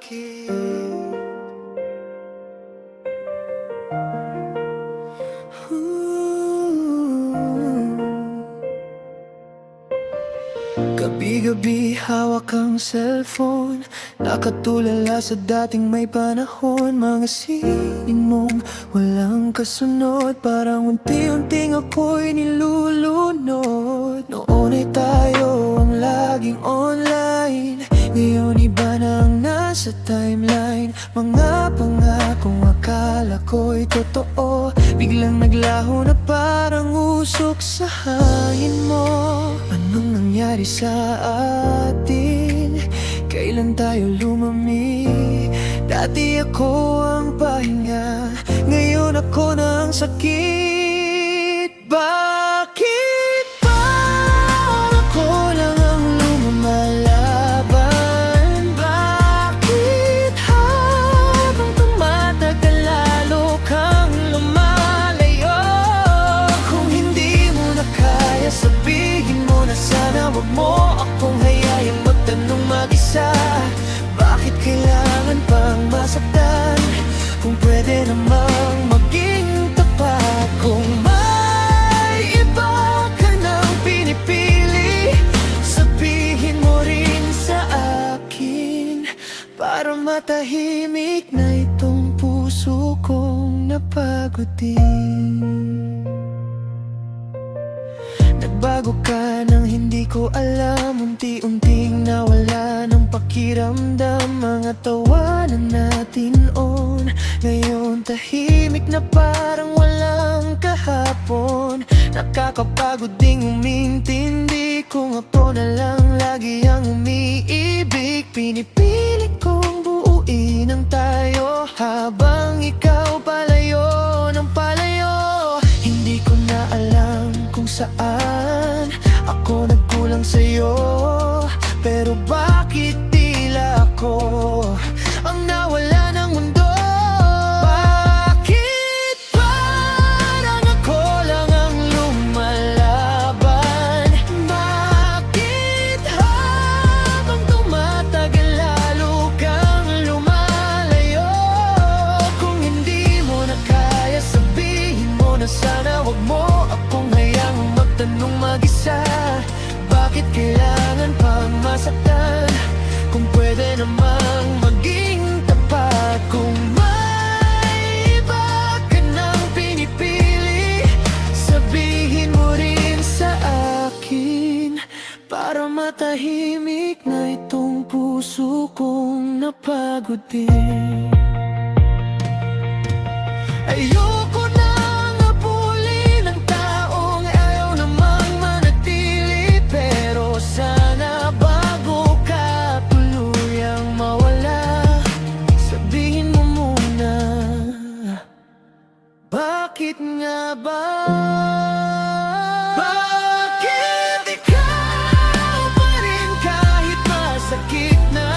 akin. Gabi-gabi hawak ang cellphone, nakatulala sa dating may panahon. Mga sining mong walang kasunod, parang unti-unting ako'y nilulunod. Noon ay tayo ang laging online, ngayon iba na ang nasa timeline. Mga pangakong akala ko'y totoo, biglang naglaho na parang usok sa hangin mo. Anong nangyari sa atin? Kailan tayo lumami? Dati ako ang pahinga, ngayon ako na ang sakit. Bakit ba ako lang ang lumalaban? Bakit habang tumatagal lalo kang lumalayo? Kung hindi mo na kaya, sabihin mo na sana. Wag mo akong hayayang magtanong mag-isa. Bakit kailangan pang masaktan kung pwede namang maging tapat? Kung may iba ka nang pinipili, sabihin mo rin sa akin, para matahimik na itong puso kong napagod din. Nagbago ka nang hindi ko alam, unti-unting nawala ng pakiramdam. Mga tawanan natin noon, ngayon tahimik na parang walang kahapon. Nakakapagod ding umintindi kung ako na lang lagi ang umiibig. Pinipilit kong buuin ang tayo habang ikaw palayo ng palayo. Hindi ko na alam kung saan ako nagkulang sa'yo, pero bakit tila ako ang nawala ng mundo? Bakit parang ako lang ang lumalaban? Bakit habang tumatagal lalo kang lumalayo? Kung hindi mo na kaya, sabihin mo na sana. Wag mo akong hayang magtanong mag-isa. Bakit kailangan pang masaktan kung pwede namang maging tapat? Kung may iba ka nang pinipili, sabihin mo rin sa akin, para matahimik na itong puso kong napagod din. Ayoko nang habulin ang taong ayaw namang manatili, pero sana bago ka tuluyang mawala, sabihin mo muna, bakit nga ba? Bakit ikaw pa rin kahit masakit na?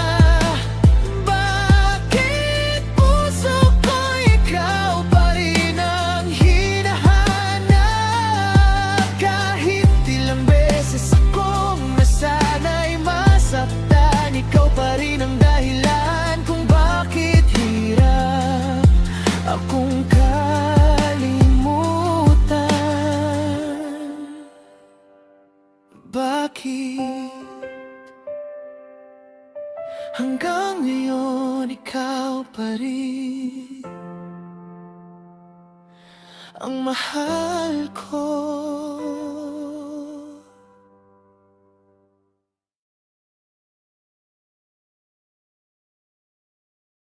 Bakit puso ko ikaw pa rin ang hinahanap? Kahit ilang beses akong nasanay masaktan, ikaw pa rin ang dahilan kung bakit hirap akong kalimutan. Bakit hanggang ngayon ikaw pa rin ang mahal ko?